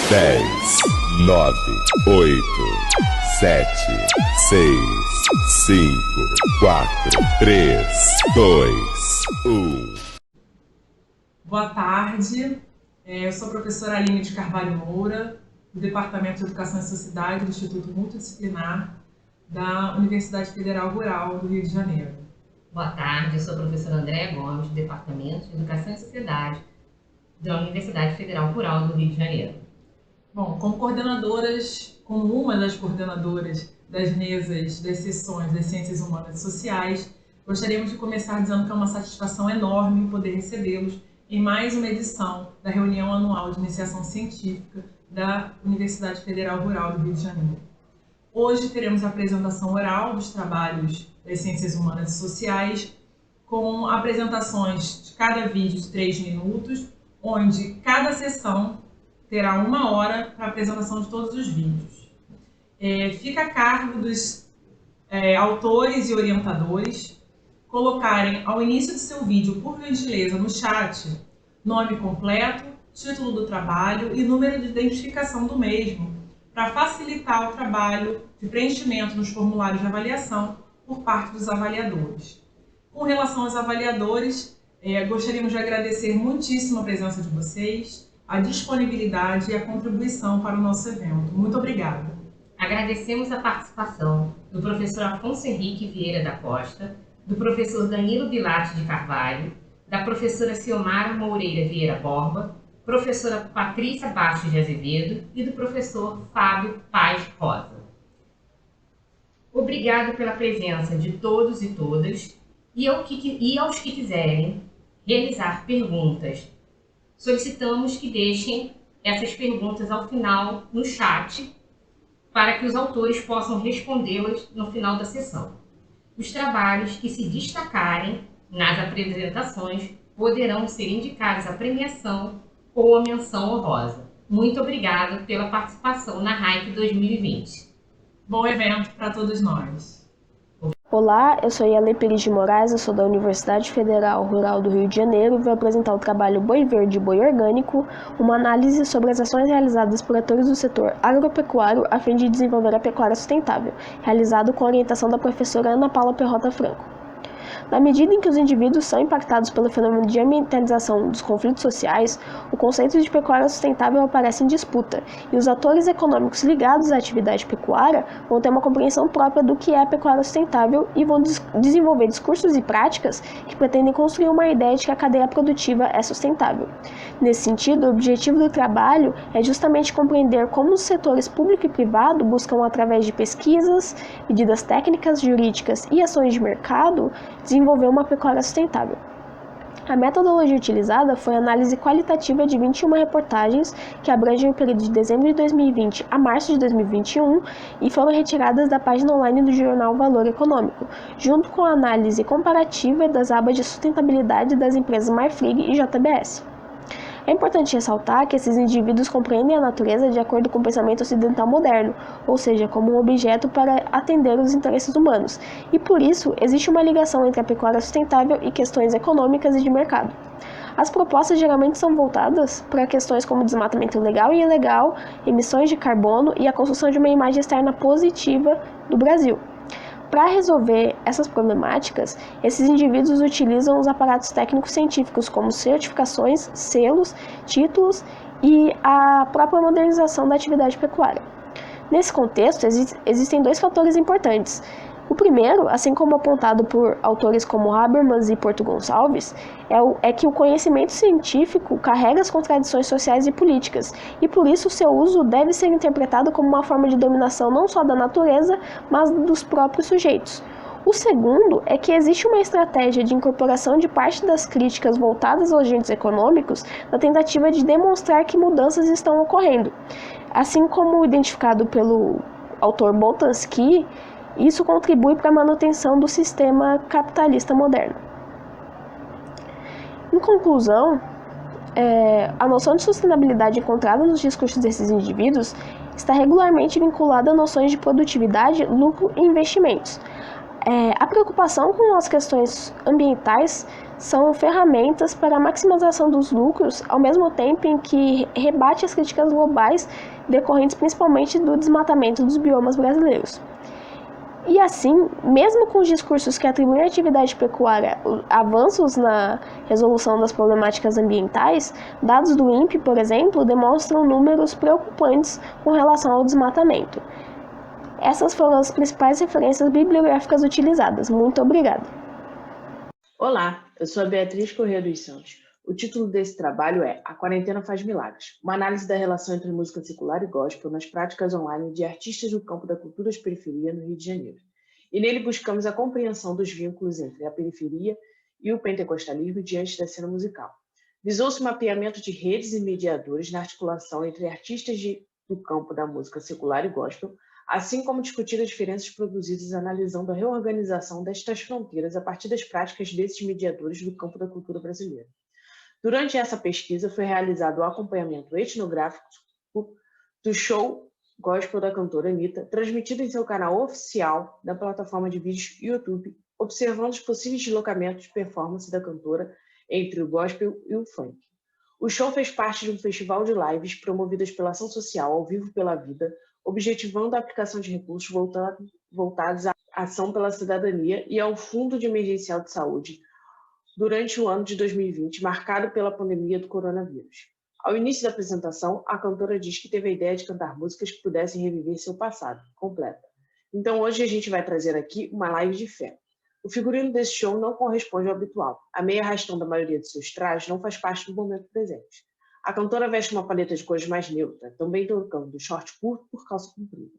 10, 9, 8, 7, 6, 5, 4, 3, 2, 1. Boa tarde, eu sou a professora Aline de Carvalho Moura, do Departamento de Educação e Sociedade do Instituto Multidisciplinar da Universidade Federal Rural do Rio de Janeiro. Boa tarde, eu sou a professora Andréa Gomes, do Departamento de Educação e Sociedade da Universidade Federal Rural do Rio de Janeiro. Bom, como uma das coordenadoras das mesas das sessões das Ciências Humanas e Sociais, gostaríamos de começar dizendo que é uma satisfação enorme poder recebê-los em mais uma edição da reunião anual de iniciação científica da Universidade Federal Rural do Rio de Janeiro. Hoje teremos a apresentação oral dos trabalhos das Ciências Humanas e Sociais, com apresentações de cada vídeo de 3 minutos, onde cada sessão terá 1 hora para a apresentação de todos os vídeos. Fica a cargo dos autores e orientadores colocarem ao início do seu vídeo, por gentileza, no chat, nome completo, título do trabalho e número de identificação do mesmo, para facilitar o trabalho de preenchimento nos formulários de avaliação por parte dos avaliadores. Com relação aos avaliadores, gostaríamos de agradecer muitíssimo a presença de vocês, a disponibilidade e a contribuição para o nosso evento. Muito obrigada. Agradecemos a participação do professor Afonso Henrique Vieira da Costa, do professor Danilo Bilatti de Carvalho, da professora Ciomara Moreira Vieira Borba, professora Patrícia Bastos de Azevedo e do professor Fábio Paz Rosa. Obrigado pela presença de todos e todas e aos que quiserem realizar perguntas. Solicitamos que deixem essas perguntas ao final no chat para que os autores possam respondê-las no final da sessão. Os trabalhos que se destacarem nas apresentações poderão ser indicados à premiação ou à menção honrosa. Muito obrigado pela participação na RAIC 2020. Bom evento para todos nós. Olá, eu sou Yale Pires de Moraes, eu sou da Universidade Federal Rural do Rio de Janeiro e vou apresentar o trabalho Boi Verde e Boi Orgânico, uma análise sobre as ações realizadas por atores do setor agropecuário a fim de desenvolver a pecuária sustentável, realizado com a orientação da professora Ana Paula Perrota Franco. Na medida em que os indivíduos são impactados pelo fenômeno de ambientalização dos conflitos sociais, o conceito de pecuária sustentável aparece em disputa, e os atores econômicos ligados à atividade pecuária vão ter uma compreensão própria do que é a pecuária sustentável e vão desenvolver discursos e práticas que pretendem construir uma ideia de que a cadeia produtiva é sustentável. Nesse sentido, o objetivo do trabalho é justamente compreender como os setores público e privado buscam, através de pesquisas, medidas técnicas, jurídicas e ações de mercado, desenvolver uma pecuária sustentável. A metodologia utilizada foi a análise qualitativa de 21 reportagens que abrangem o período de dezembro de 2020 a março de 2021 e foram retiradas da página online do jornal Valor Econômico, junto com a análise comparativa das abas de sustentabilidade das empresas Marfrig e JBS. É importante ressaltar que esses indivíduos compreendem a natureza de acordo com o pensamento ocidental moderno, ou seja, como um objeto para atender os interesses humanos, e por isso existe uma ligação entre a pecuária sustentável e questões econômicas e de mercado. As propostas geralmente são voltadas para questões como desmatamento legal e ilegal, emissões de carbono e a construção de uma imagem externa positiva do Brasil. Para resolver essas problemáticas, esses indivíduos utilizam os aparatos técnicos científicos como certificações, selos, títulos e a própria modernização da atividade pecuária. Nesse contexto, existem 2 fatores importantes. O primeiro, assim como apontado por autores como Habermas e Porto Gonçalves, é que o conhecimento científico carrega as contradições sociais e políticas, e por isso o seu uso deve ser interpretado como uma forma de dominação não só da natureza, mas dos próprios sujeitos. O segundo é que existe uma estratégia de incorporação de parte das críticas voltadas aos agentes econômicos na tentativa de demonstrar que mudanças estão ocorrendo. Assim como identificado pelo autor Boltanski, isso contribui para a manutenção do sistema capitalista moderno. Em conclusão, a noção de sustentabilidade encontrada nos discursos desses indivíduos está regularmente vinculada a noções de produtividade, lucro e investimentos. A preocupação com as questões ambientais são ferramentas para a maximização dos lucros, ao mesmo tempo em que rebate as críticas globais decorrentes principalmente do desmatamento dos biomas brasileiros. E assim, mesmo com os discursos que atribuem à atividade pecuária avanços na resolução das problemáticas ambientais, dados do INPE, por exemplo, demonstram números preocupantes com relação ao desmatamento. Essas foram as principais referências bibliográficas utilizadas. Muito obrigada. Olá, eu sou a Beatriz Corrêa dos Santos. O título desse trabalho é A Quarentena Faz Milagres, uma análise da relação entre música secular e gospel nas práticas online de artistas do campo da cultura de periferia no Rio de Janeiro. E nele buscamos a compreensão dos vínculos entre a periferia e o pentecostalismo diante da cena musical. Visou-se o mapeamento de redes e mediadores na articulação entre artistas do campo da música secular e gospel, assim como discutir as diferenças produzidas analisando a reorganização destas fronteiras a partir das práticas desses mediadores do campo da cultura brasileira. Durante essa pesquisa foi realizado o acompanhamento etnográfico do show gospel da cantora Anitta, transmitido em seu canal oficial da plataforma de vídeos YouTube, observando os possíveis deslocamentos de performance da cantora entre o gospel e o funk. O show fez parte de um festival de lives promovidas pela Ação Social Ao Vivo pela Vida, objetivando a aplicação de recursos voltados à ação pela cidadania e ao Fundo de Emergencial de Saúde, durante o ano de 2020, marcado pela pandemia do coronavírus. Ao início da apresentação, a cantora diz que teve a ideia de cantar músicas que pudessem reviver seu passado, completa. Então hoje a gente vai trazer aqui uma live de fé. O figurino desse show não corresponde ao habitual. A meia arrastão da maioria de seus trajes não faz parte do momento presente. A cantora veste uma paleta de cores mais neutra, também trocando do short curto por calça comprida.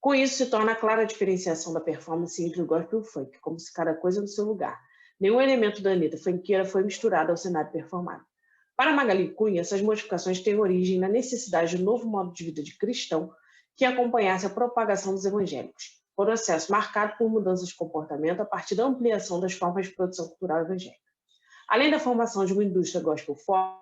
Com isso, se torna clara a diferenciação da performance entre o gospel e o funk, como se cada coisa no seu lugar. Nenhum elemento da Anitta funkeira foi misturado ao cenário performado. Para Magali Cunha, essas modificações têm origem na necessidade de um novo modo de vida de cristão que acompanhasse a propagação dos evangélicos, processo marcado por mudanças de comportamento a partir da ampliação das formas de produção cultural evangélica. Além da formação de uma indústria gospel forte,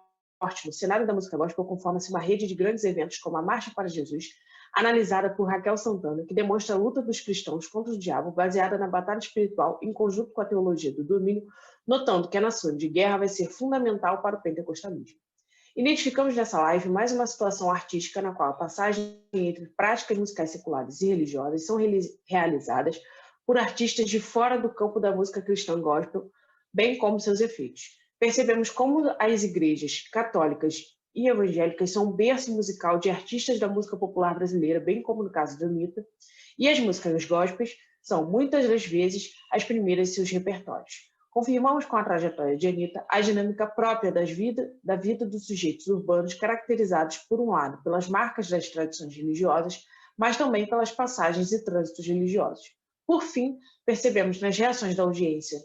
no cenário da música gospel conforma-se uma rede de grandes eventos como a Marcha para Jesus, analisada por Raquel Santana, que demonstra a luta dos cristãos contra o diabo baseada na batalha espiritual em conjunto com a teologia do domínio, notando que a noção de guerra vai ser fundamental para o pentecostalismo. Identificamos nessa live mais uma situação artística na qual a passagem entre práticas musicais seculares e religiosas são realizadas por artistas de fora do campo da música cristã gospel, bem como seus efeitos. Percebemos como as igrejas católicas e evangélicas são um berço musical de artistas da música popular brasileira, bem como no caso da Anitta, e as músicas gospels são, muitas das vezes, as primeiras de seus repertórios. Confirmamos com a trajetória de Anitta a dinâmica própria da vida dos sujeitos urbanos, caracterizados, por um lado, pelas marcas das tradições religiosas, mas também pelas passagens e trânsitos religiosos. Por fim, percebemos nas reações da audiência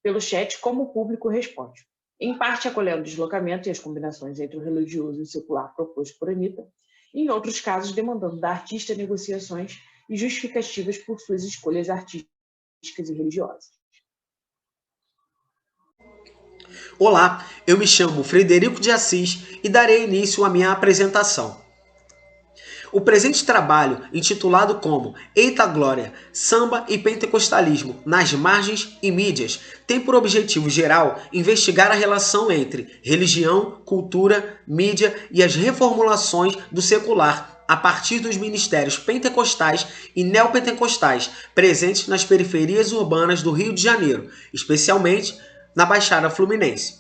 pelo chat como o público responde. Em parte acolhendo o deslocamento e as combinações entre o religioso e o secular proposto por Anitta, e em outros casos demandando da artista negociações e justificativas por suas escolhas artísticas e religiosas. Olá, eu me chamo Frederico de Assis e darei início à minha apresentação. O presente trabalho, intitulado como Eita Glória, Samba e Pentecostalismo nas Margens e Mídias, tem por objetivo geral investigar a relação entre religião, cultura, mídia e as reformulações do secular a partir dos ministérios pentecostais e neopentecostais presentes nas periferias urbanas do Rio de Janeiro, especialmente na Baixada Fluminense.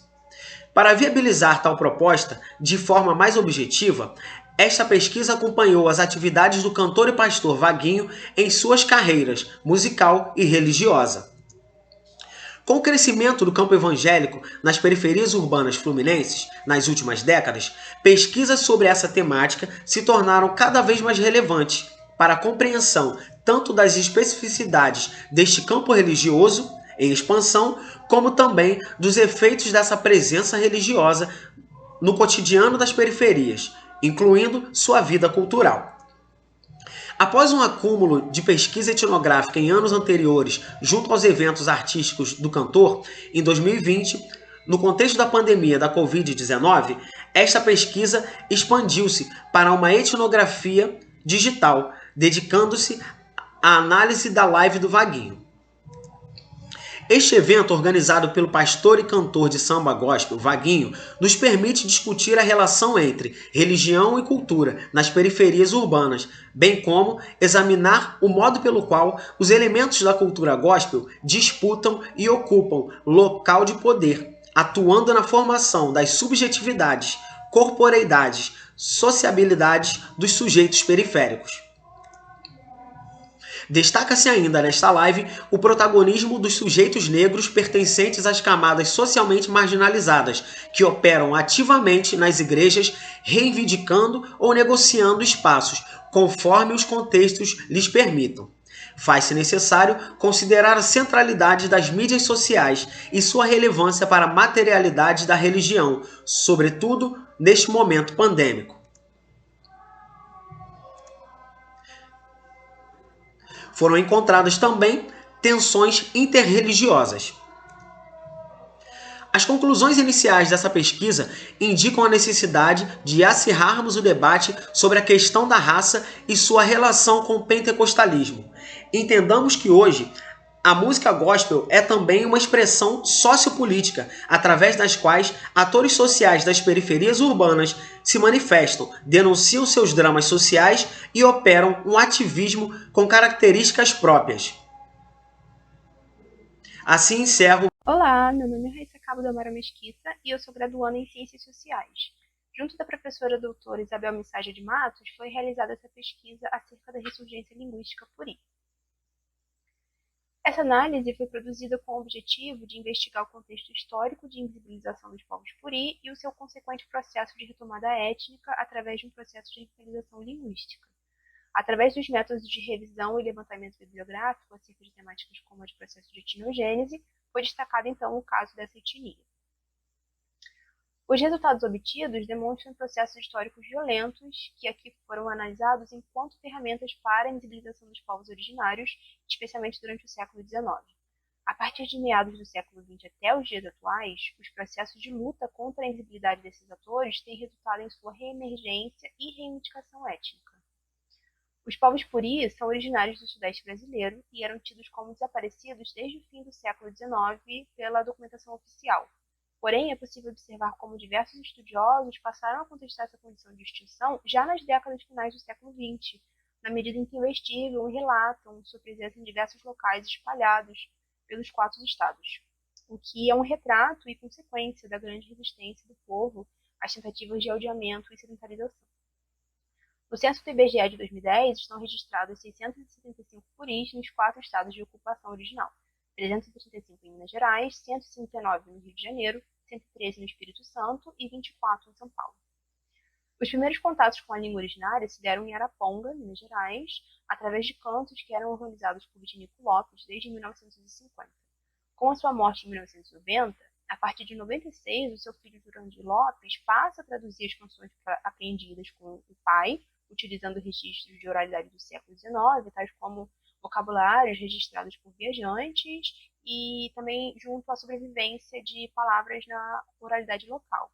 Para viabilizar tal proposta de forma mais objetiva, esta pesquisa acompanhou as atividades do cantor e pastor Vaguinho em suas carreiras musical e religiosa. Com o crescimento do campo evangélico nas periferias urbanas fluminenses nas últimas décadas, pesquisas sobre essa temática se tornaram cada vez mais relevantes para a compreensão tanto das especificidades deste campo religioso em expansão, como também dos efeitos dessa presença religiosa no cotidiano das periferias, incluindo sua vida cultural. Após um acúmulo de pesquisa etnográfica em anos anteriores junto aos eventos artísticos do cantor, em 2020, no contexto da pandemia da Covid-19, esta pesquisa expandiu-se para uma etnografia digital, dedicando-se à análise da live do Vaguinho. Este evento, organizado pelo pastor e cantor de samba gospel, Vaguinho, nos permite discutir a relação entre religião e cultura nas periferias urbanas, bem como examinar o modo pelo qual os elementos da cultura gospel disputam e ocupam local de poder, atuando na formação das subjetividades, corporeidades, sociabilidades dos sujeitos periféricos. Destaca-se ainda nesta live o protagonismo dos sujeitos negros pertencentes às camadas socialmente marginalizadas, que operam ativamente nas igrejas, reivindicando ou negociando espaços, conforme os contextos lhes permitam. Faz-se necessário considerar a centralidade das mídias sociais e sua relevância para a materialidade da religião, sobretudo neste momento pandêmico. Foram encontradas também tensões interreligiosas. As conclusões iniciais dessa pesquisa indicam a necessidade de acirrarmos o debate sobre a questão da raça e sua relação com o pentecostalismo. Entendamos que hoje a música gospel é também uma expressão sociopolítica, através das quais atores sociais das periferias urbanas se manifestam, denunciam seus dramas sociais e operam um ativismo com características próprias. Assim encerro. Olá, meu nome é Raíssa Cabo da Mara Mesquita e eu sou graduanda em Ciências Sociais. Junto da professora doutora Isabel Missagem de Matos, foi realizada essa pesquisa acerca da ressurgência linguística puri. Essa análise foi produzida com o objetivo de investigar o contexto histórico de invisibilização dos povos puri e o seu consequente processo de retomada étnica através de um processo de revitalização linguística. Através dos métodos de revisão e levantamento bibliográfico acerca de temáticas como a de processo de etnogênese, foi destacado então o caso dessa etnia. Os resultados obtidos demonstram processos históricos violentos que aqui foram analisados enquanto ferramentas para a invisibilização dos povos originários, especialmente durante o século XIX. A partir de meados do século XX até os dias atuais, os processos de luta contra a invisibilidade desses atores têm resultado em sua reemergência e reivindicação étnica. Os povos puri são originários do sudeste brasileiro e eram tidos como desaparecidos desde o fim do século XIX pela documentação oficial. Porém, é possível observar como diversos estudiosos passaram a contestar essa condição de extinção já nas décadas finais do século XX, na medida em que investigam e relatam sua presença em diversos locais espalhados pelos 4 estados, o que é um retrato e consequência da grande resistência do povo às tentativas de aldeamento e sedentarização. No censo do IBGE de 2010, estão registrados 675 puris nos 4 estados de ocupação original, 335 em Minas Gerais, 159 no Rio de Janeiro, 113 no Espírito Santo e 24 em São Paulo. Os primeiros contatos com a língua originária se deram em Araponga, Minas Gerais, através de cantos que eram organizados por Vitinico Lopes desde 1950. Com a sua morte em 1990, a partir de 96, o seu filho Jurandir Lopes passa a traduzir as canções apreendidas com o pai, utilizando registros de oralidade do século XIX, tais como vocabulários registrados por viajantes e também junto à sobrevivência de palavras na oralidade local.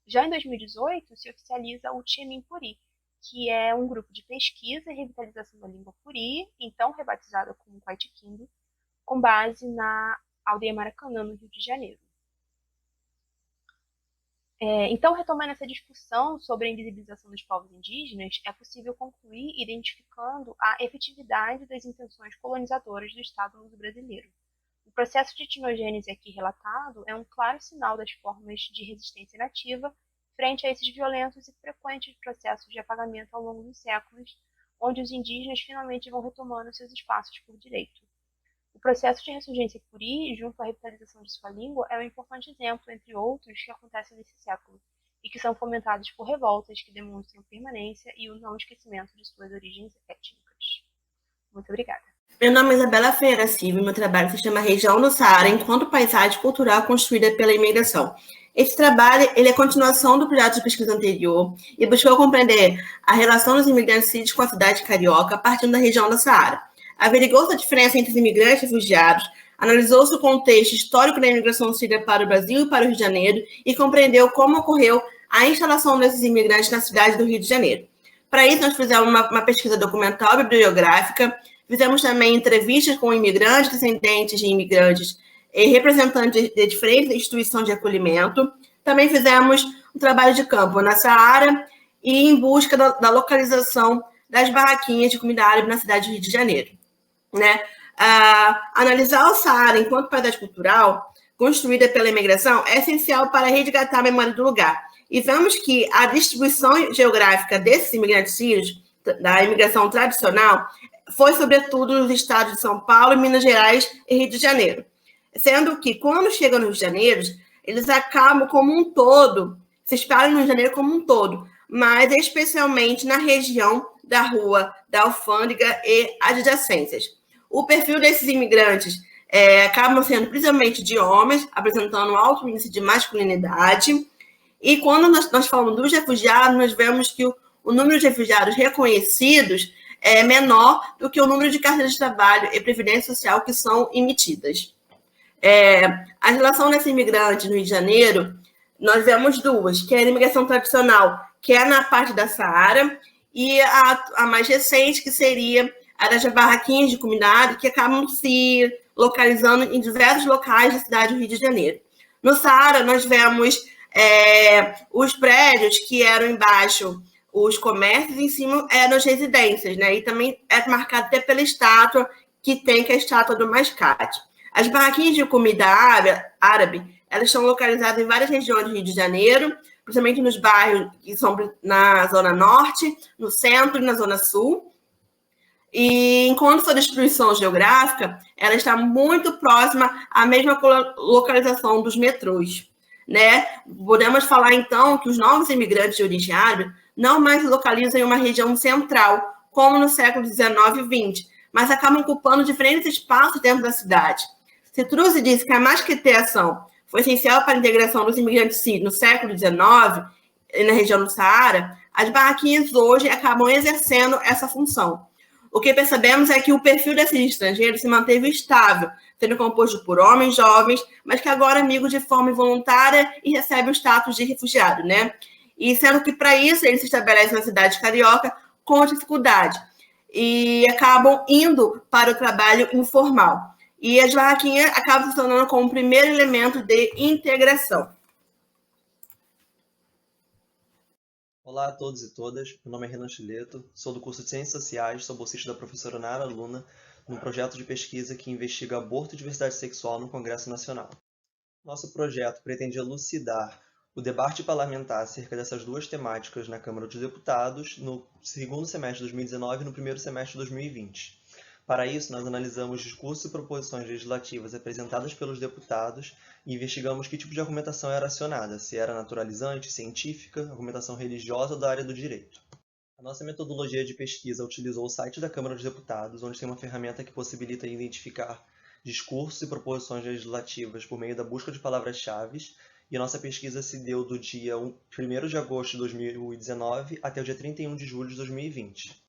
Já em 2018, se oficializa o Tchemin Puri, que é um grupo de pesquisa e revitalização da língua puri, então rebatizada como Quaitiquingue, com base na aldeia Maracanã, no Rio de Janeiro. Então, retomando essa discussão sobre a invisibilização dos povos indígenas, é possível concluir identificando a efetividade das intenções colonizadoras do Estado luso brasileiro. O processo de etnogênese aqui relatado é um claro sinal das formas de resistência nativa frente a esses violentos e frequentes processos de apagamento ao longo dos séculos, onde os indígenas finalmente vão retomando seus espaços por direito. O processo de ressurgência puri, junto à revitalização de sua língua, é um importante exemplo, entre outros, que acontecem nesse século, e que são fomentados por revoltas que demonstram permanência e o não esquecimento de suas origens étnicas. Muito obrigada. Meu nome é Isabela Ferreira Silva e meu trabalho se chama Região do Saara enquanto paisagem cultural construída pela imigração. Esse trabalho ele é a continuação do projeto de pesquisa anterior e buscou compreender a relação dos imigrantes sírios com a cidade carioca partindo da região do Saara. Averigou-se a diferença entre os imigrantes e refugiados, analisou-se o contexto histórico da imigração síria para o Brasil e para o Rio de Janeiro e compreendeu como ocorreu a instalação desses imigrantes na cidade do Rio de Janeiro. Para isso, nós fizemos uma pesquisa documental e bibliográfica, fizemos também entrevistas com imigrantes, descendentes de imigrantes e representantes de diferentes instituições de acolhimento. Também fizemos um trabalho de campo na Saara e em busca da localização das barraquinhas de comida árabe na cidade do Rio de Janeiro. Né? Analisar o Saara enquanto paisagem cultural construída pela imigração é essencial para resgatar a memória do lugar. E vemos que a distribuição geográfica desses imigrantes sírios, da imigração tradicional, foi sobretudo nos estados de São Paulo, Minas Gerais e Rio de Janeiro. Sendo que, quando chegam no Rio de Janeiro, eles acabam como um todo, se espalham no Rio de Janeiro como um todo, mas especialmente na região da Rua da Alfândega e adjacências. O perfil desses imigrantes acabam sendo principalmente de homens, apresentando um alto índice de masculinidade. E quando nós falamos dos refugiados, nós vemos que o número de refugiados reconhecidos é menor do que o número de carteiras de trabalho e previdência social que são emitidas. A relação desses imigrantes no Rio de Janeiro, nós vemos duas, que é a imigração tradicional, que é na parte da Saara, e a mais recente, que seria a das barraquinhas de comida árabe, que acabam se localizando em diversos locais da cidade do Rio de Janeiro. No Saara, nós vemos os prédios que eram embaixo os comércios, em cima eram as residências, né? E também é marcado até pela estátua que tem, que é a estátua do mascate. As barraquinhas de comida árabe, elas estão localizadas em várias regiões do Rio de Janeiro, principalmente nos bairros que são na Zona Norte, no Centro e na Zona Sul. E enquanto sua distribuição geográfica, ela está muito próxima à mesma localização dos metrôs. Né? Podemos falar, então, que os novos imigrantes de origem árabe não mais se localizam em uma região central, como no século XIX e XX, mas acabam ocupando diferentes espaços dentro da cidade. Citruzzi disse que a masqueteação foi essencial para a integração dos imigrantes sírios no século XIX, na região do Saara. As barraquinhas hoje acabam exercendo essa função. O que percebemos é que o perfil desses estrangeiros se manteve estável, sendo composto por homens jovens, mas que agora migram de forma involuntária e recebem o status de refugiado, né? E sendo que, para isso, eles se estabelecem na cidade carioca com dificuldade e acabam indo para o trabalho informal. E as barraquinhas acabam funcionando como o primeiro elemento de integração. Olá a todos e todas, meu nome é Renan Chileto, sou do curso de Ciências Sociais, sou bolsista da professora Nara Luna, num projeto de pesquisa que investiga aborto e diversidade sexual no Congresso Nacional. Nosso projeto pretende elucidar o debate parlamentar acerca dessas duas temáticas na Câmara dos Deputados no segundo semestre de 2019 e no primeiro semestre de 2020. Para isso, nós analisamos discursos e proposições legislativas apresentadas pelos deputados e investigamos que tipo de argumentação era acionada, se era naturalizante, científica, argumentação religiosa ou da área do direito. A nossa metodologia de pesquisa utilizou o site da Câmara dos Deputados, onde tem uma ferramenta que possibilita identificar discursos e proposições legislativas por meio da busca de palavras-chave, e a nossa pesquisa se deu do dia 1º de agosto de 2019 até o dia 31 de julho de 2020.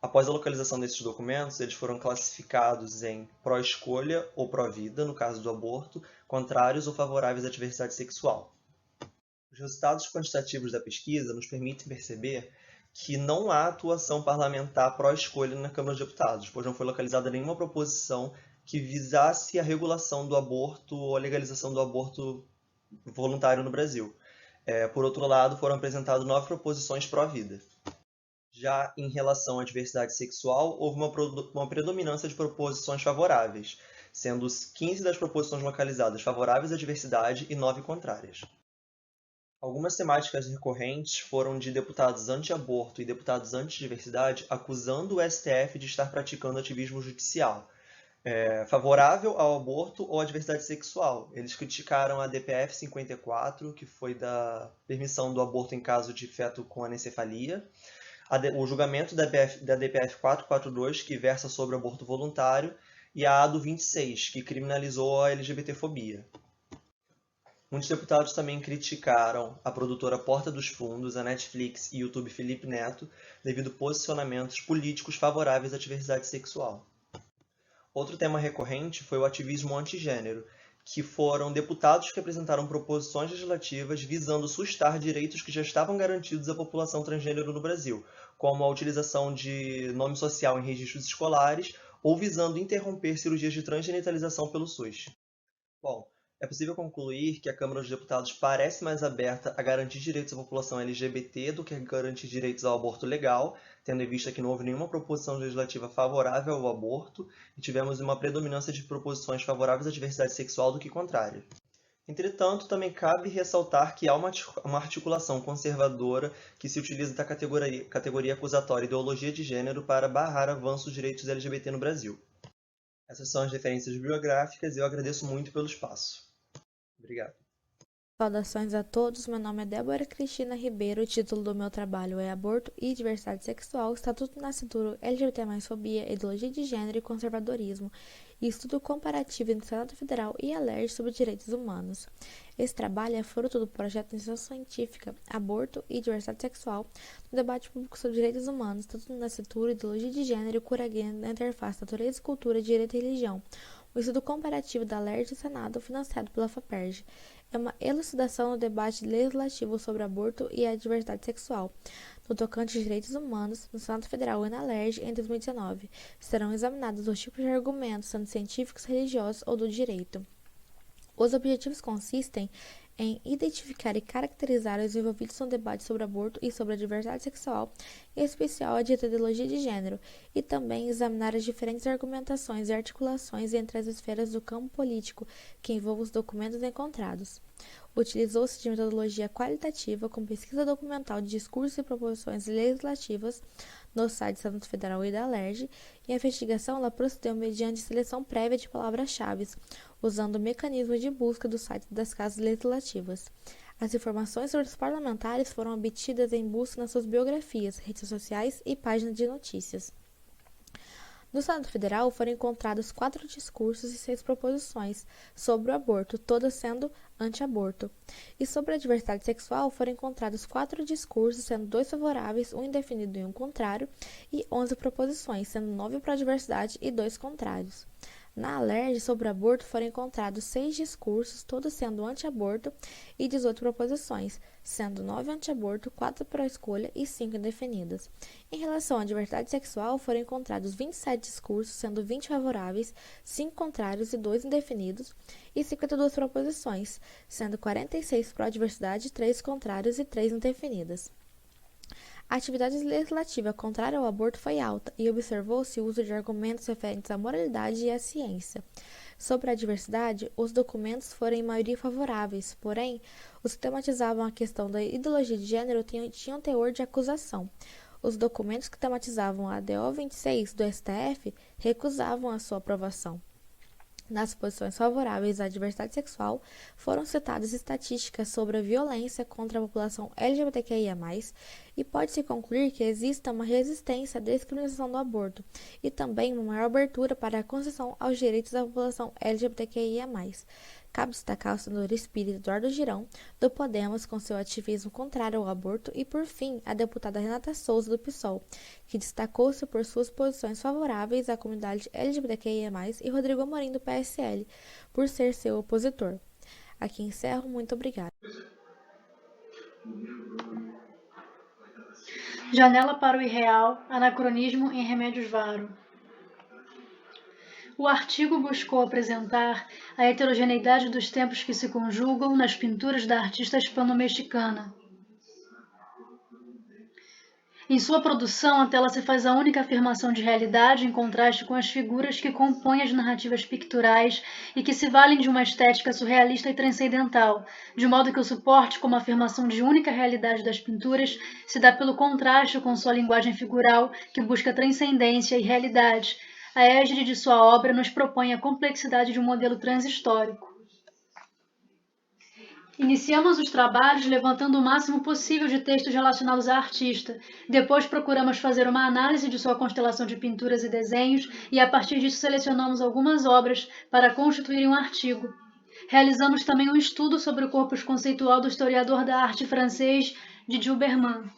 Após a localização desses documentos, eles foram classificados em pró-escolha ou pró-vida, no caso do aborto, contrários ou favoráveis à diversidade sexual. Os resultados quantitativos da pesquisa nos permitem perceber que não há atuação parlamentar pró-escolha na Câmara dos Deputados, pois não foi localizada nenhuma proposição que visasse a regulação do aborto ou a legalização do aborto voluntário no Brasil. Por outro lado, foram apresentadas 9 proposições pró-vida. Já em relação à diversidade sexual, houve uma predominância de proposições favoráveis, sendo 15 das proposições localizadas favoráveis à diversidade e 9 contrárias. Algumas temáticas recorrentes foram de deputados anti-aborto e deputados anti-diversidade acusando o STF de estar praticando ativismo judicial, favorável ao aborto ou à diversidade sexual. Eles criticaram a DPF 54, que foi da permissão do aborto em caso de feto com anencefalia, o julgamento da DPF 442, que versa sobre o aborto voluntário, e a ADO 26, que criminalizou a LGBTfobia. Muitos deputados também criticaram a produtora Porta dos Fundos, a Netflix e o YouTube Felipe Neto, devido a posicionamentos políticos favoráveis à diversidade sexual. Outro tema recorrente foi o ativismo antigênero, que foram deputados que apresentaram proposições legislativas visando sustar direitos que já estavam garantidos à população transgênero no Brasil, como a utilização de nome social em registros escolares ou visando interromper cirurgias de transgenitalização pelo SUS. Bom, é possível concluir que a Câmara dos Deputados parece mais aberta a garantir direitos à população LGBT do que a garantir direitos ao aborto legal, tendo em vista que não houve nenhuma proposição legislativa favorável ao aborto e tivemos uma predominância de proposições favoráveis à diversidade sexual do que contrária. Entretanto, também cabe ressaltar que há uma articulação conservadora que se utiliza da categoria acusatória ideologia de gênero para barrar avanços dos direitos LGBT no Brasil. Essas são as referências bibliográficas e eu agradeço muito pelo espaço. Obrigado. Saudações a todos, meu nome é Débora Cristina Ribeiro, o título do meu trabalho é Aborto e Diversidade Sexual, Estatuto Nascituro, LGBT+fobia, Ideologia de Gênero e Conservadorismo, e estudo comparativo entre o Senado Federal e a LERJ sobre direitos humanos. Esse trabalho é fruto do projeto de iniciação científica Aborto e Diversidade Sexual, no debate público sobre direitos humanos, Estatuto Nascituro, Ideologia de Gênero e cura gay na interface Natureza e Cultura, Direito e Religião, o estudo comparativo da LERJ e Senado, financiado pela FAPERJ. É uma elucidação no debate legislativo sobre aborto e a diversidade sexual, no tocante aos direitos humanos, no Senado Federal e na LERJ em 2019. Serão examinados os tipos de argumentos, sendo científicos, religiosos ou do direito. Os objetivos consistem em identificar e caracterizar os envolvidos no debate sobre aborto e sobre a diversidade sexual, em especial a dita ideologia de gênero, e também examinar as diferentes argumentações e articulações entre as esferas do campo político que envolvem os documentos encontrados. Utilizou-se de metodologia qualitativa com pesquisa documental de discursos e proposições legislativas no site do Senado Federal e da LERJ, e a investigação ela procedeu mediante seleção prévia de palavras-chave, usando o mecanismo de busca do site das casas legislativas. As informações sobre os parlamentares foram obtidas em busca nas suas biografias, redes sociais e páginas de notícias. No Senado Federal foram encontrados 4 discursos e 6 proposições sobre o aborto, todas sendo anti-aborto. E sobre a diversidade sexual foram encontrados 4 discursos, sendo 2 favoráveis, 1 indefinido e 1 contrário, e 11 proposições, sendo 9 pró-diversidade e 2 contrários. Na LERJ, sobre o aborto, foram encontrados 6 discursos, todos sendo anti-aborto, e 18 proposições, sendo 9 anti-aborto, 4 pró-escolha e 5 indefinidas. Em relação à diversidade sexual, foram encontrados 27 discursos, sendo 20 favoráveis, 5 contrários e 2 indefinidos, e 52 proposições, sendo 46 pró-diversidade, 3 contrários e 3 indefinidas. A atividade legislativa contrária ao aborto foi alta e observou-se o uso de argumentos referentes à moralidade e à ciência. Sobre a diversidade, os documentos foram em maioria favoráveis, porém, os que tematizavam a questão da ideologia de gênero tinham teor de acusação. Os documentos que tematizavam a DO 26 do STF recusavam a sua aprovação. Nas posições favoráveis à diversidade sexual, foram citadas estatísticas sobre a violência contra a população LGBTQIA+, e pode-se concluir que exista uma resistência à descriminalização do aborto, e também uma maior abertura para a concessão aos direitos da população LGBTQIA+. Cabe destacar o senador espírita Eduardo Girão, do Podemos, com seu ativismo contrário ao aborto, e, por fim, a deputada Renata Souza, do PSOL, que destacou-se por suas posições favoráveis à comunidade LGBTQIA+, e Rodrigo Amorim, do PSL, por ser seu opositor. Aqui encerro, muito obrigada. Janela para o irreal, anacronismo em Remédios Varo. O artigo buscou apresentar a heterogeneidade dos tempos que se conjugam nas pinturas da artista hispano-mexicana. Em sua produção, a tela se faz a única afirmação de realidade em contraste com as figuras que compõem as narrativas picturais e que se valem de uma estética surrealista e transcendental, de modo que o suporte como afirmação de única realidade das pinturas se dá pelo contraste com sua linguagem figural que busca transcendência e realidade. A égide de sua obra nos propõe a complexidade de um modelo transhistórico. Iniciamos os trabalhos levantando o máximo possível de textos relacionados à artista. Depois procuramos fazer uma análise de sua constelação de pinturas e desenhos e, a partir disso, selecionamos algumas obras para constituir um artigo. Realizamos também um estudo sobre o corpus conceitual do historiador da arte francês Didier Berman.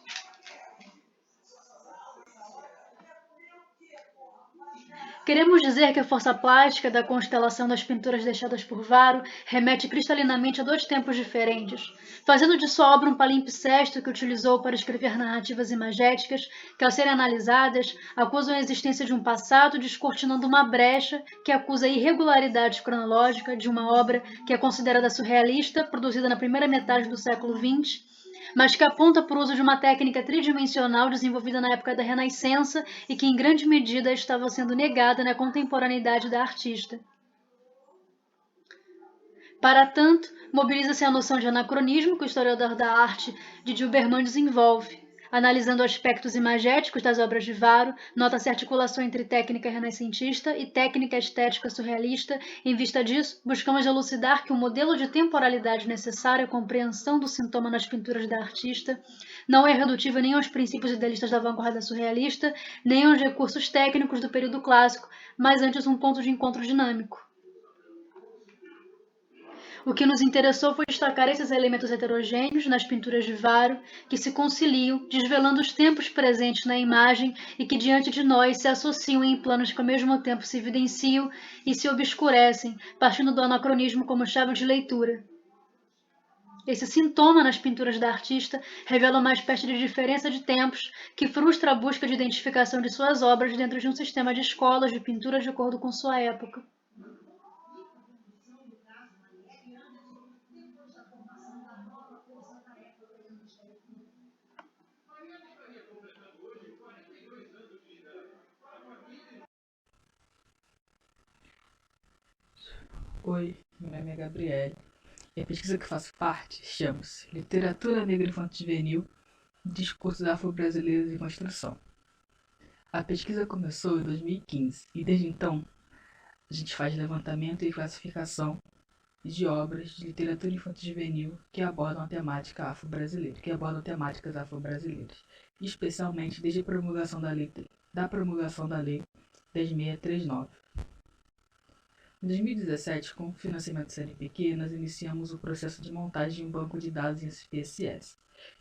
Queremos dizer que a força plástica da constelação das pinturas deixadas por Varo remete cristalinamente a 2 tempos diferentes, fazendo de sua obra um palimpsesto que utilizou para escrever narrativas imagéticas que, ao serem analisadas, acusam a existência de um passado descortinando uma brecha que acusa a irregularidade cronológica de uma obra que é considerada surrealista, produzida na primeira metade do século XX, mas que aponta para o uso de uma técnica tridimensional desenvolvida na época da Renascença e que, em grande medida, estava sendo negada na contemporaneidade da artista. Para tanto, mobiliza-se a noção de anacronismo que o historiador da arte de Gilberman desenvolve. Analisando aspectos imagéticos das obras de Varo, nota-se a articulação entre técnica renascentista e técnica estética surrealista. Em vista disso, buscamos elucidar que o modelo de temporalidade necessário à compreensão do sintoma nas pinturas da artista não é redutível nem aos princípios idealistas da vanguarda surrealista, nem aos recursos técnicos do período clássico, mas antes um ponto de encontro dinâmico. O que nos interessou foi destacar esses elementos heterogêneos nas pinturas de Varo, que se conciliam, desvelando os tempos presentes na imagem e que diante de nós se associam em planos que ao mesmo tempo se evidenciam e se obscurecem, partindo do anacronismo como chave de leitura. Esse sintoma nas pinturas da artista revela uma espécie de diferença de tempos que frustra a busca de identificação de suas obras dentro de um sistema de escolas de pintura de acordo com sua época. Oi, meu nome é Gabriele e a pesquisa que faço parte chama-se Literatura Negra Infanto-Juvenil, Discursos Afro-Brasileiros em Construção. A pesquisa começou em 2015 e desde então a gente faz levantamento e classificação de obras de literatura infanto-juvenil que abordam temáticas afro-brasileiras, especialmente desde a promulgação da Lei 10.639. Em 2017, com o financiamento do CNPq, nós iniciamos o processo de montagem de um banco de dados em SPSS,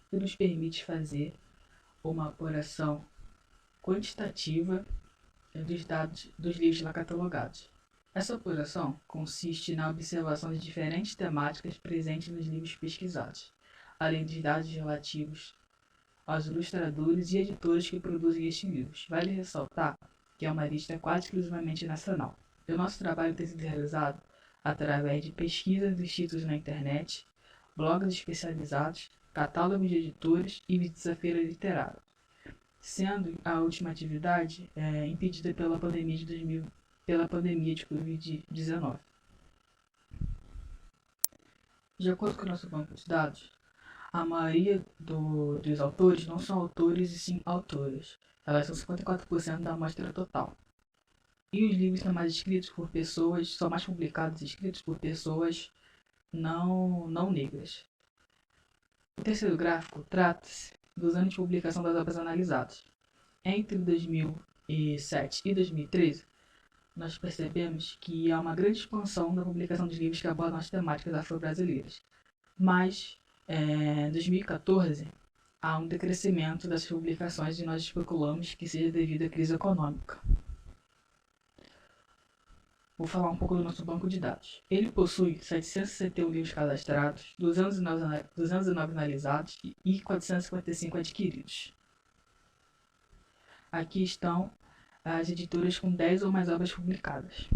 que nos permite fazer uma apuração quantitativa dos dados dos livros lá catalogados. Essa apuração consiste na observação de diferentes temáticas presentes nos livros pesquisados, além dos dados relativos aos ilustradores e editores que produzem estes livros. Vale ressaltar que é uma lista quase exclusivamente nacional. O nosso trabalho tem sido realizado através de pesquisas dos títulos na internet, blogs especializados, catálogos de editores e visitas à feira literária, sendo a última atividade impedida pela pandemia de Covid-19. De acordo com o nosso banco de dados, a maioria dos autores não são autores e sim autoras. Elas são 54% da amostra total. E os livros são mais publicados e escritos por pessoas não negras. O terceiro gráfico trata-se dos anos de publicação das obras analisadas. Entre 2007 e 2013, nós percebemos que há uma grande expansão da publicação de livros que abordam as temáticas afro-brasileiras. Mas, em 2014, há um decrescimento das publicações e nós especulamos que seja devido à crise econômica. Vou falar um pouco do nosso banco de dados. Ele possui 761 livros cadastrados, 209 analisados e 455 adquiridos. Aqui estão as editoras com 10 ou mais obras publicadas.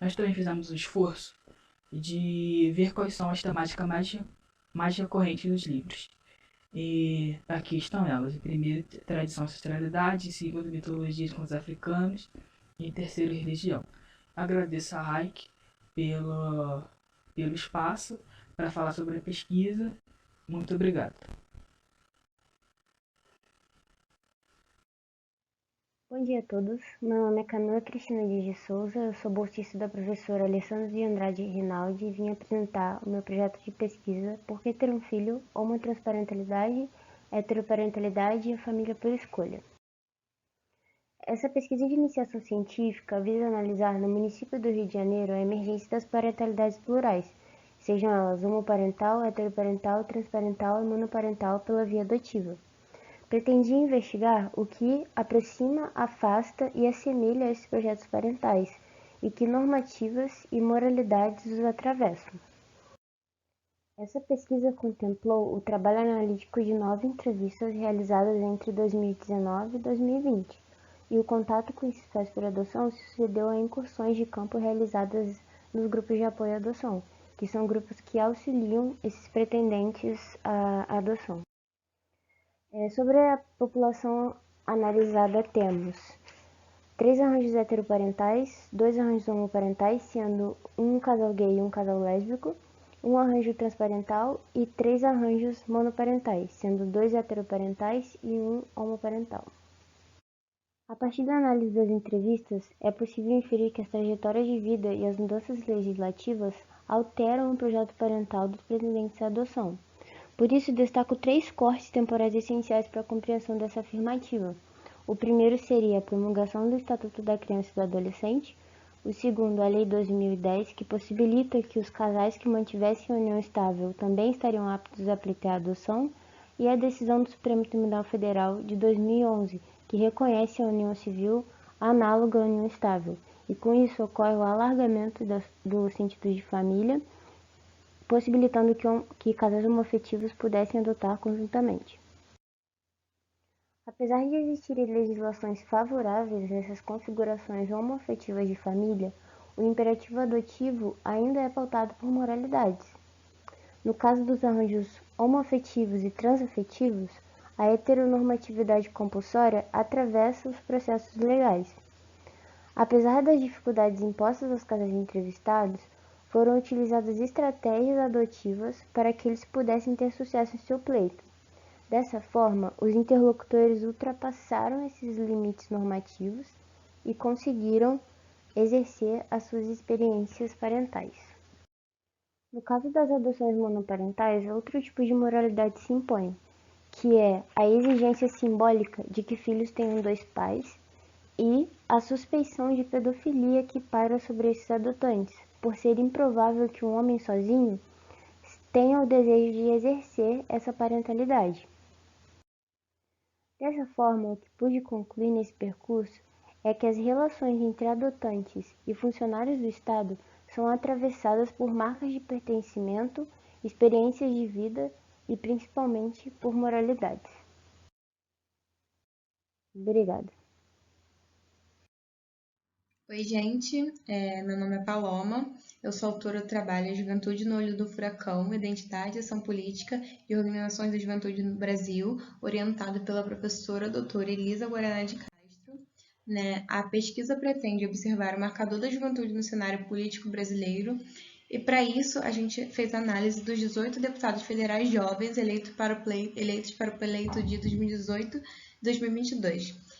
Nós também fizemos o esforço de ver quais são as temáticas mais recorrentes dos livros. E aqui estão elas. Em primeiro, tradição e ancestralidade. Em segundo, mitologias com os africanos. E em terceiro, religião. Agradeço a Raik pelo espaço para falar sobre a pesquisa. Muito obrigado. Bom dia a todos, meu nome é Camila Cristina de Souza, eu sou bolsista da professora Alessandra de Andrade Rinaldi e vim apresentar o meu projeto de pesquisa Por que ter um filho, homotransparentalidade, heteroparentalidade e a família por escolha. Essa pesquisa de iniciação científica visa analisar no município do Rio de Janeiro a emergência das parentalidades plurais, sejam elas homoparental, heteroparental, transparental e monoparental pela via adotiva. pretendia investigar o que aproxima, afasta e assemelha esses projetos parentais e que normativas e moralidades os atravessam. Essa pesquisa contemplou o trabalho analítico de 9 entrevistas realizadas entre 2019 e 2020, e o contato com esses pais por adoção se sucedeu a incursões de campo realizadas nos grupos de apoio à adoção, que são grupos que auxiliam esses pretendentes à adoção. Sobre a população analisada temos 3 arranjos heteroparentais, 2 arranjos homoparentais, sendo um casal gay e um casal lésbico, um arranjo transparental e 3 arranjos monoparentais, sendo 2 heteroparentais e 1 homoparental. A partir da análise das entrevistas, é possível inferir que as trajetórias de vida e as mudanças legislativas alteram o projeto parental dos pretendentes à adoção. Por isso, destaco 3 cortes temporais essenciais para a compreensão dessa afirmativa. O primeiro seria a promulgação do Estatuto da Criança e do Adolescente, o segundo, a Lei 2010, que possibilita que os casais que mantivessem união estável também estariam aptos a aplicar a adoção, e a decisão do Supremo Tribunal Federal de 2011, que reconhece a união civil análoga à união estável, e com isso ocorre o alargamento do sentido de família, possibilitando que casais homoafetivos pudessem adotar conjuntamente. Apesar de existirem legislações favoráveis a essas configurações homoafetivas de família, o imperativo adotivo ainda é pautado por moralidades. No caso dos arranjos homoafetivos e transafetivos, a heteronormatividade compulsória atravessa os processos legais. Apesar das dificuldades impostas aos casais entrevistados, foram utilizadas estratégias adotivas para que eles pudessem ter sucesso em seu pleito. Dessa forma, os interlocutores ultrapassaram esses limites normativos e conseguiram exercer as suas experiências parentais. No caso das adoções monoparentais, outro tipo de moralidade se impõe, que é a exigência simbólica de que filhos tenham 2 pais e a suspeição de pedofilia que paira sobre esses adotantes, por ser improvável que um homem sozinho tenha o desejo de exercer essa parentalidade. Dessa forma, o que pude concluir nesse percurso é que as relações entre adotantes e funcionários do Estado são atravessadas por marcas de pertencimento, experiências de vida e principalmente por moralidades. Obrigada. Oi, gente. Meu nome é Paloma. Eu sou autora do trabalho Juventude no Olho do Furacão, Identidade, Ação Política e Organizações da Juventude no Brasil, orientado pela professora doutora Elisa Guaraná de Castro. A pesquisa pretende observar o marcador da juventude no cenário político brasileiro e, para isso, a gente fez análise dos 18 deputados federais jovens eleitos para o pleito de 2018 e 2022.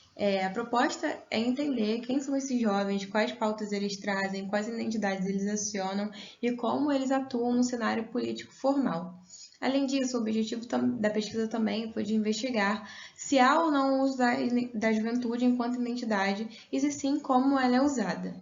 A proposta é entender quem são esses jovens, quais pautas eles trazem, quais identidades eles acionam e como eles atuam no cenário político formal. Além disso, o objetivo da pesquisa também foi de investigar se há ou não o uso da juventude enquanto identidade e, se sim, como ela é usada.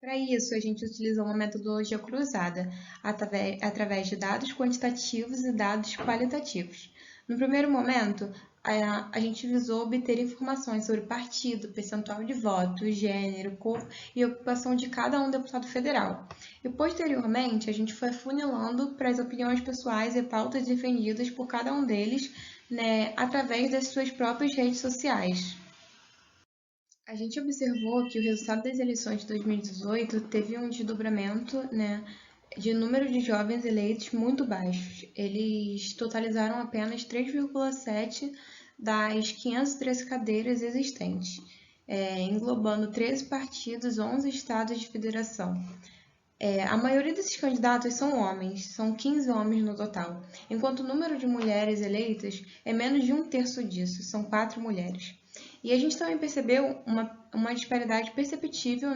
Para isso, a gente utilizou uma metodologia cruzada, através de dados quantitativos e dados qualitativos. No primeiro momento, a gente visou obter informações sobre partido, percentual de votos, gênero, cor e ocupação de cada um deputado federal. E, posteriormente, a gente foi funilando para as opiniões pessoais e pautas defendidas por cada um deles, através das suas próprias redes sociais. A gente observou que o resultado das eleições de 2018 teve um desdobramento, de número de jovens eleitos muito baixos. Eles totalizaram apenas 3,7% das 513 cadeiras existentes, englobando 13 partidos, 11 estados de federação. A maioria desses candidatos são homens, são 15 homens no total, enquanto o número de mulheres eleitas é menos de 1/3 disso, são 4 mulheres. E a gente também percebeu uma disparidade perceptível,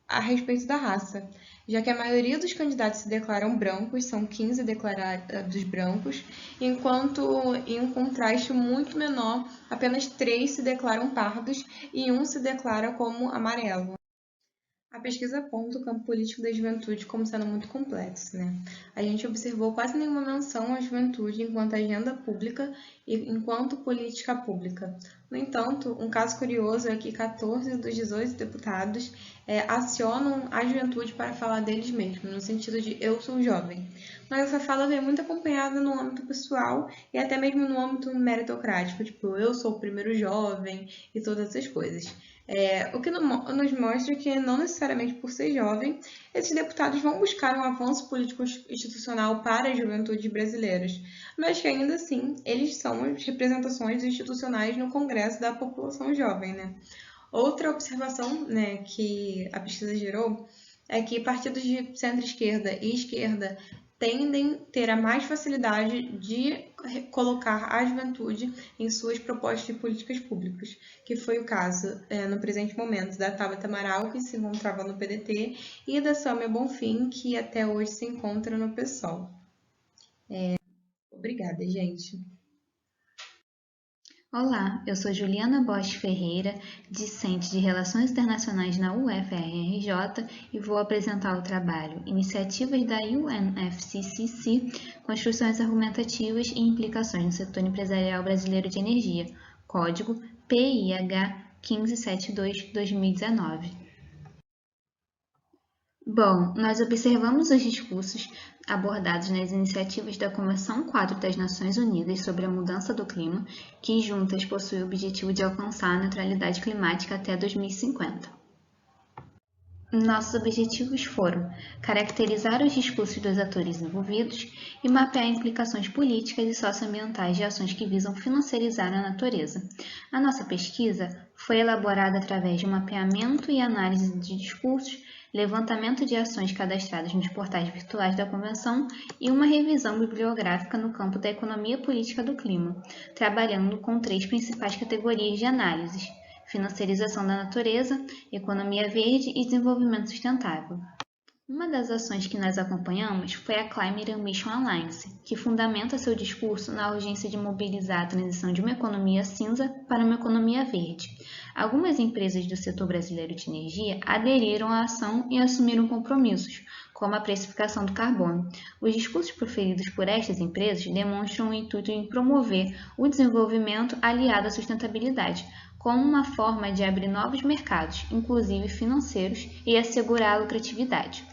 a respeito da raça, já que a maioria dos candidatos se declaram brancos, são 15 declarados brancos, enquanto em um contraste muito menor, apenas 3 se declaram pardos e 1 se declara como amarelo. A pesquisa aponta o campo político da juventude como sendo muito complexo, né? A gente observou quase nenhuma menção à juventude enquanto agenda pública e enquanto política pública. No entanto, um caso curioso é que 14 dos 18 deputados acionam a juventude para falar deles mesmos, no sentido de eu sou jovem. Mas essa fala vem muito acompanhada no âmbito pessoal e até mesmo no âmbito meritocrático, tipo, eu sou o primeiro jovem e todas essas coisas. O que nos mostra que, não necessariamente por ser jovem, esses deputados vão buscar um avanço político-institucional para as juventudes brasileiras, mas que ainda assim eles são as representações institucionais no Congresso da população jovem, né? Outra observação, né, que a pesquisa gerou é que partidos de centro-esquerda e esquerda tendem a ter a mais facilidade de colocar a juventude em suas propostas de políticas públicas, que foi o caso, no presente momento, da Tabata Amaral, que se encontrava no PDT, e da Sâmia Bonfim, que até hoje se encontra no PSOL. Obrigada, gente. Olá, eu sou Juliana Bosch Ferreira, discente de Relações Internacionais na UFRJ e vou apresentar o trabalho Iniciativas da UNFCCC, Construções Argumentativas e Implicações no Setor Empresarial Brasileiro de Energia, código PIH 1572-2019. Bom, nós observamos os discursos abordados nas iniciativas da Convenção 4 das Nações Unidas sobre a Mudança do Clima, que juntas possuem o objetivo de alcançar a neutralidade climática até 2050. Nossos objetivos foram caracterizar os discursos dos atores envolvidos e mapear implicações políticas e socioambientais de ações que visam financiarizar a natureza. A nossa pesquisa foi elaborada através de um mapeamento e análise de discursos, levantamento de ações cadastradas nos portais virtuais da Convenção e uma revisão bibliográfica no campo da economia política do clima, trabalhando com 3 principais categorias de análises: financiarização da natureza, economia verde e desenvolvimento sustentável. Uma das ações que nós acompanhamos foi a Climate Ambition Alliance, que fundamenta seu discurso na urgência de mobilizar a transição de uma economia cinza para uma economia verde. Algumas empresas do setor brasileiro de energia aderiram à ação e assumiram compromissos, como a precificação do carbono. Os discursos proferidos por estas empresas demonstram o intuito em promover o desenvolvimento aliado à sustentabilidade, como uma forma de abrir novos mercados, inclusive financeiros, e assegurar a lucratividade.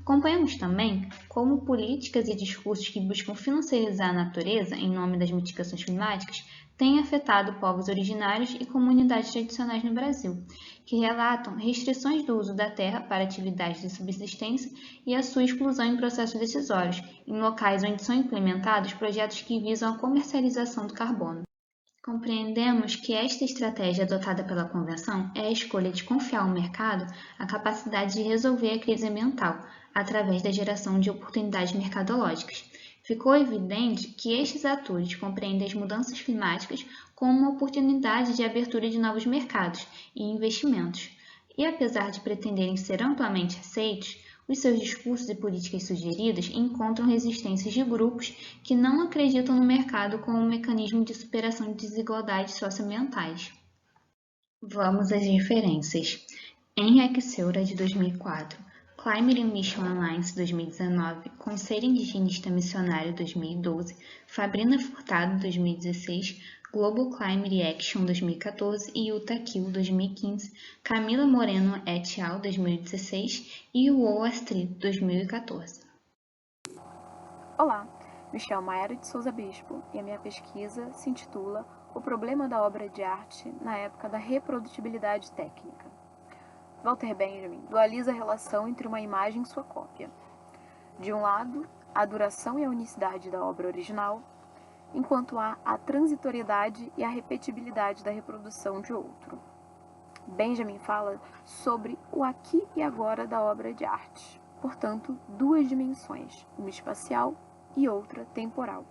Acompanhamos também como políticas e discursos que buscam financiarizar a natureza em nome das mitigações climáticas têm afetado povos originários e comunidades tradicionais no Brasil, que relatam restrições do uso da terra para atividades de subsistência e a sua exclusão em processos decisórios, em locais onde são implementados projetos que visam a comercialização do carbono. Compreendemos que esta estratégia adotada pela Convenção é a escolha de confiar ao mercado a capacidade de resolver a crise ambiental, através da geração de oportunidades mercadológicas. Ficou evidente que estes atores compreendem as mudanças climáticas como uma oportunidade de abertura de novos mercados e investimentos. E apesar de pretenderem ser amplamente aceitos, os seus discursos e políticas sugeridas encontram resistências de grupos que não acreditam no mercado como um mecanismo de superação de desigualdades socioambientais. Vamos às referências. Henrique Seura, de 2004, Climate Ambition Alliance, 2019, Conselho Indigenista Missionário, 2012, Fabrina Furtado, 2016, Global Climate Action 2014 e Utah Kill 2015, Camila Moreno et al. 2016 e Wall Street 2014. Olá, me chamo Mayara de Souza Bispo e a minha pesquisa se intitula O Problema da Obra de Arte na Época da Reprodutibilidade Técnica. Walter Benjamin dualiza a relação entre uma imagem e sua cópia. De um lado, a duração e a unicidade da obra original, enquanto há a transitoriedade e a repetibilidade da reprodução de outro. Benjamin fala sobre o aqui e agora da obra de arte, portanto, 2 dimensões, uma espacial e outra temporal.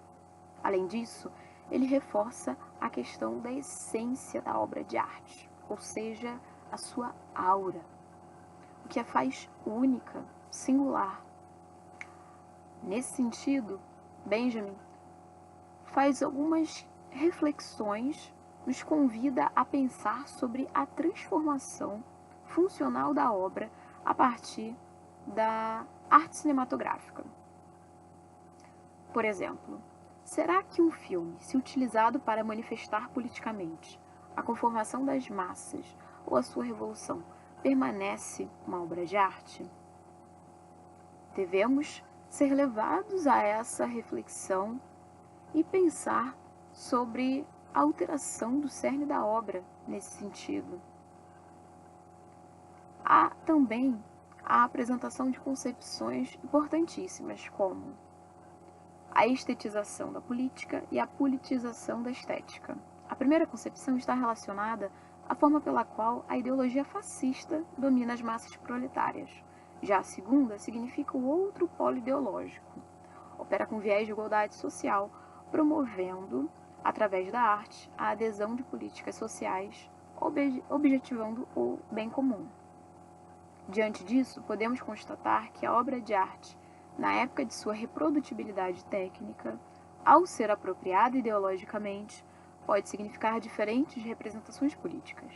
Além disso, ele reforça a questão da essência da obra de arte, ou seja, a sua aura, o que a faz única, singular. Nesse sentido, Benjamin faz algumas reflexões, nos convida a pensar sobre a transformação funcional da obra a partir da arte cinematográfica. Por exemplo, será que um filme, se utilizado para manifestar politicamente a conformação das massas ou a sua revolução, permanece uma obra de arte? Devemos ser levados a essa reflexão e pensar sobre a alteração do cerne da obra nesse sentido. Há também a apresentação de concepções importantíssimas, como a estetização da política e a politização da estética. A primeira concepção está relacionada à forma pela qual a ideologia fascista domina as massas proletárias. Já a segunda significa o outro polo ideológico. Opera com viés de igualdade social, promovendo, através da arte, a adesão de políticas sociais, objetivando o bem comum. Diante disso, podemos constatar que a obra de arte, na época de sua reprodutibilidade técnica, ao ser apropriada ideologicamente, pode significar diferentes representações políticas.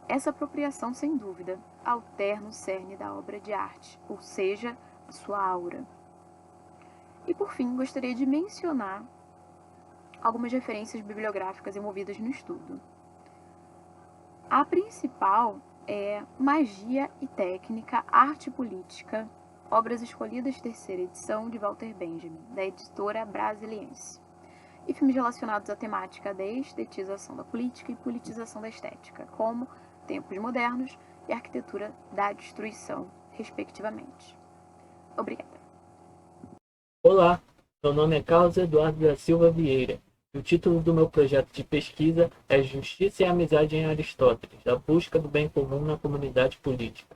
Essa apropriação, sem dúvida, alterna o cerne da obra de arte, ou seja, a sua aura. E, por fim, gostaria de mencionar algumas referências bibliográficas envolvidas no estudo. A principal é Magia e Técnica, Arte e Política, Obras Escolhidas, terceira edição, de Walter Benjamin, da editora Brasiliense. E filmes relacionados à temática da estetização da política e politização da estética, como Tempos Modernos e Arquitetura da Destruição, respectivamente. Obrigada. Olá, meu nome é Carlos Eduardo da Silva Vieira. E o título do meu projeto de pesquisa é Justiça e Amizade em Aristóteles, a busca do bem comum na comunidade política.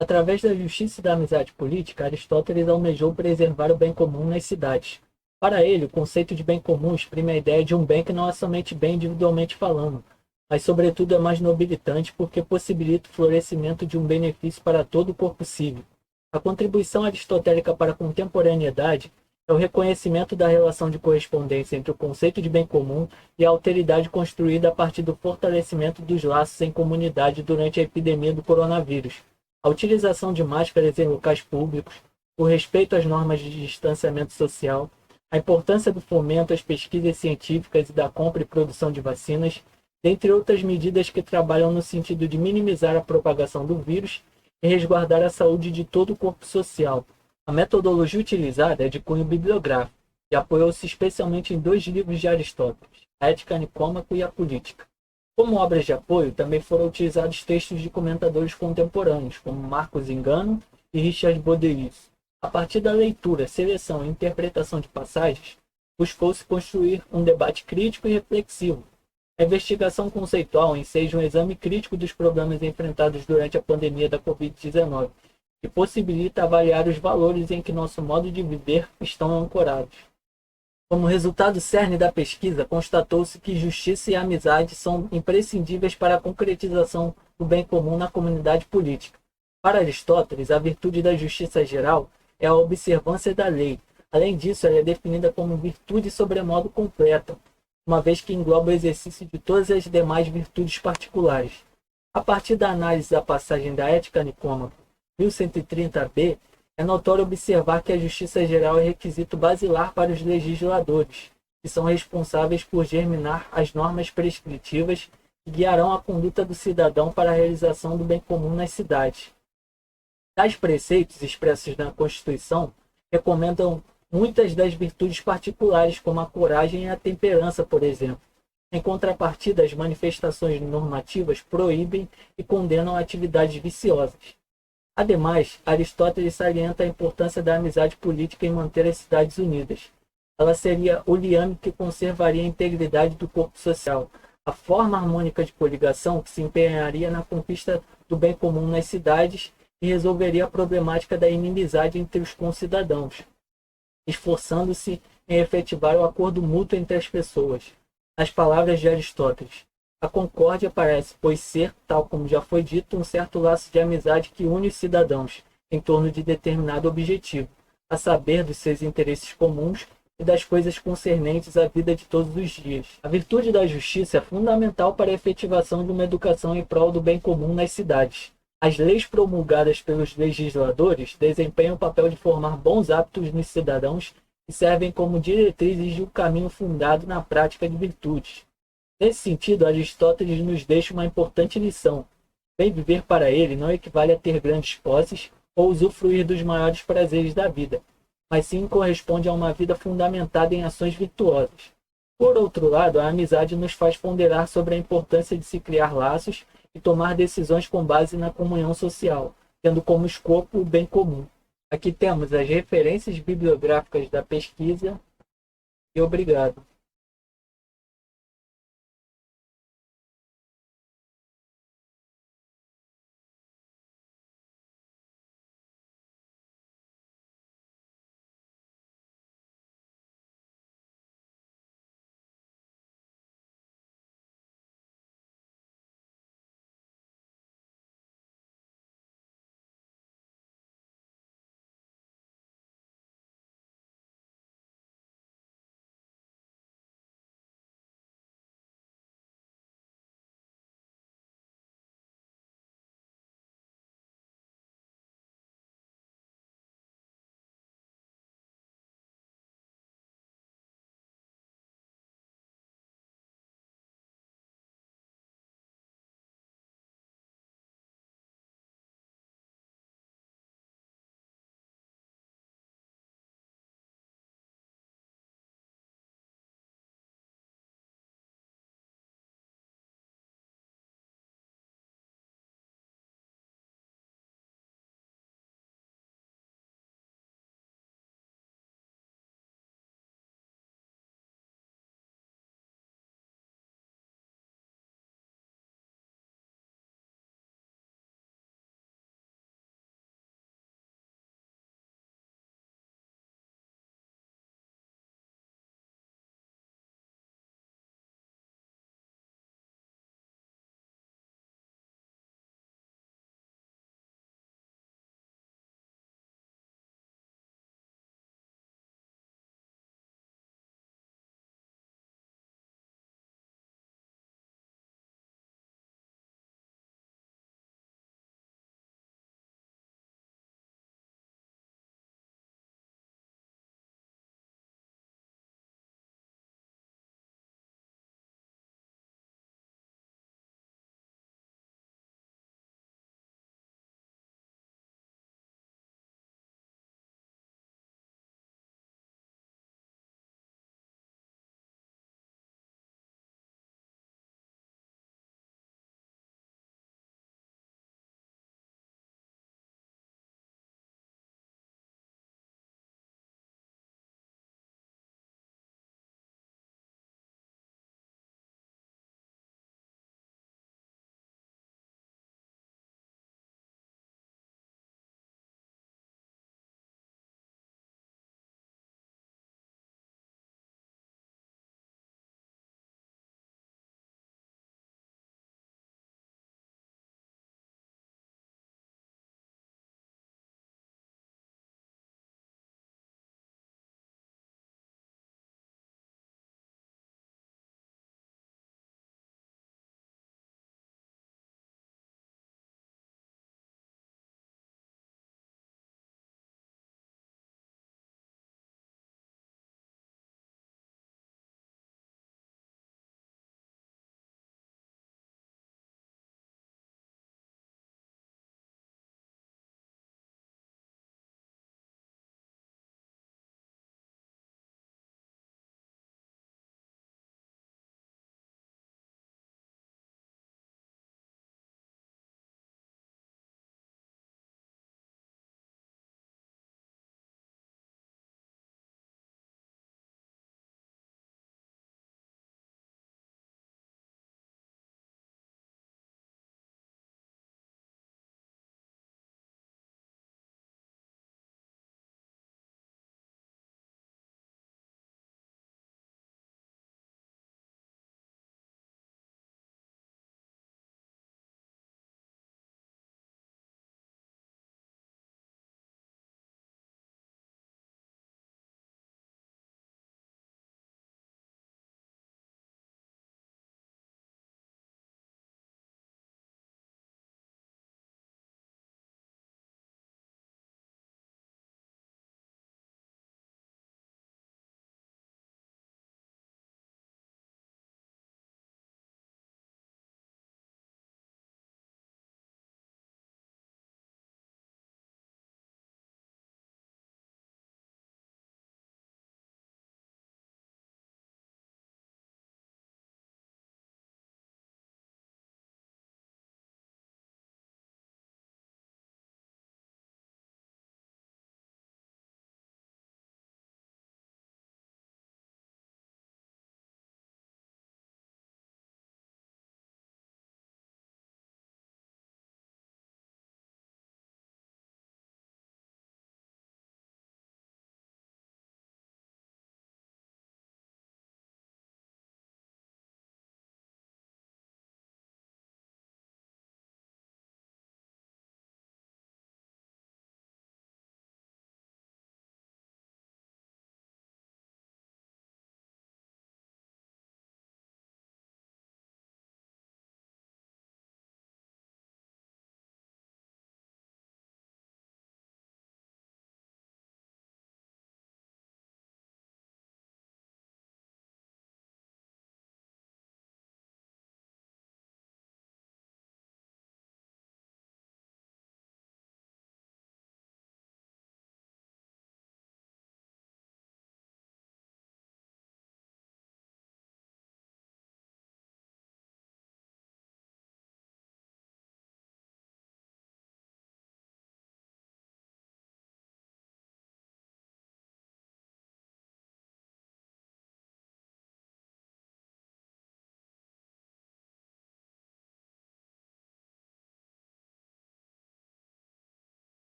Através da justiça e da amizade política, Aristóteles almejou preservar o bem comum nas cidades. Para ele, o conceito de bem comum exprime a ideia de um bem que não é somente bem individualmente falando, mas sobretudo é mais nobilitante porque possibilita o florescimento de um benefício para todo o corpo cívico. A contribuição aristotélica para a contemporaneidade é o reconhecimento da relação de correspondência entre o conceito de bem comum e a alteridade construída a partir do fortalecimento dos laços em comunidade durante a epidemia do coronavírus, a utilização de máscaras em locais públicos, o respeito às normas de distanciamento social, a importância do fomento às pesquisas científicas e da compra e produção de vacinas, dentre outras medidas que trabalham no sentido de minimizar a propagação do vírus e resguardar a saúde de todo o corpo social. A metodologia utilizada é de cunho bibliográfico e apoiou-se especialmente em 2 livros de Aristóteles, a Ética Nicômaco e a Política. Como obras de apoio, também foram utilizados textos de comentadores contemporâneos, como Marcos Engano e Richard Baudelaire. A partir da leitura, seleção e interpretação de passagens, buscou-se construir um debate crítico e reflexivo. A investigação conceitual enseja um exame crítico dos problemas enfrentados durante a pandemia da Covid-19, que possibilita avaliar os valores em que nosso modo de viver estão ancorados. Como resultado cerne da pesquisa, constatou-se que justiça e amizade são imprescindíveis para a concretização do bem comum na comunidade política. Para Aristóteles, a virtude da justiça geral é a observância da lei. Além disso, ela é definida como virtude sobremodo completa, uma vez que engloba o exercício de todas as demais virtudes particulares. A partir da análise da passagem da Ética Nicômaco 1130b, é notório observar que a justiça geral é requisito basilar para os legisladores, que são responsáveis por germinar as normas prescritivas que guiarão a conduta do cidadão para a realização do bem comum nas cidades. Tais preceitos expressos na Constituição recomendam muitas das virtudes particulares, como a coragem e a temperança, por exemplo. Em contrapartida, as manifestações normativas proíbem e condenam atividades viciosas. Ademais, Aristóteles salienta a importância da amizade política em manter as cidades unidas. Ela seria o liame que conservaria a integridade do corpo social, a forma harmônica de coligação que se empenharia na conquista do bem comum nas cidades e resolveria a problemática da inimizade entre os concidadãos, esforçando-se em efetivar o acordo mútuo entre as pessoas. Nas palavras de Aristóteles, a concórdia parece, pois, ser, tal como já foi dito, um certo laço de amizade que une os cidadãos em torno de determinado objetivo, a saber, dos seus interesses comuns e das coisas concernentes à vida de todos os dias. A virtude da justiça é fundamental para a efetivação de uma educação em prol do bem comum nas cidades. As leis promulgadas pelos legisladores desempenham o papel de formar bons hábitos nos cidadãos e servem como diretrizes de um caminho fundado na prática de virtudes. Nesse sentido, Aristóteles nos deixa uma importante lição. Bem viver para ele não equivale a ter grandes posses ou usufruir dos maiores prazeres da vida, mas sim corresponde a uma vida fundamentada em ações virtuosas. Por outro lado, a amizade nos faz ponderar sobre a importância de se criar laços e tomar decisões com base na comunhão social, tendo como escopo o bem comum. Aqui temos as referências bibliográficas da pesquisa e obrigado.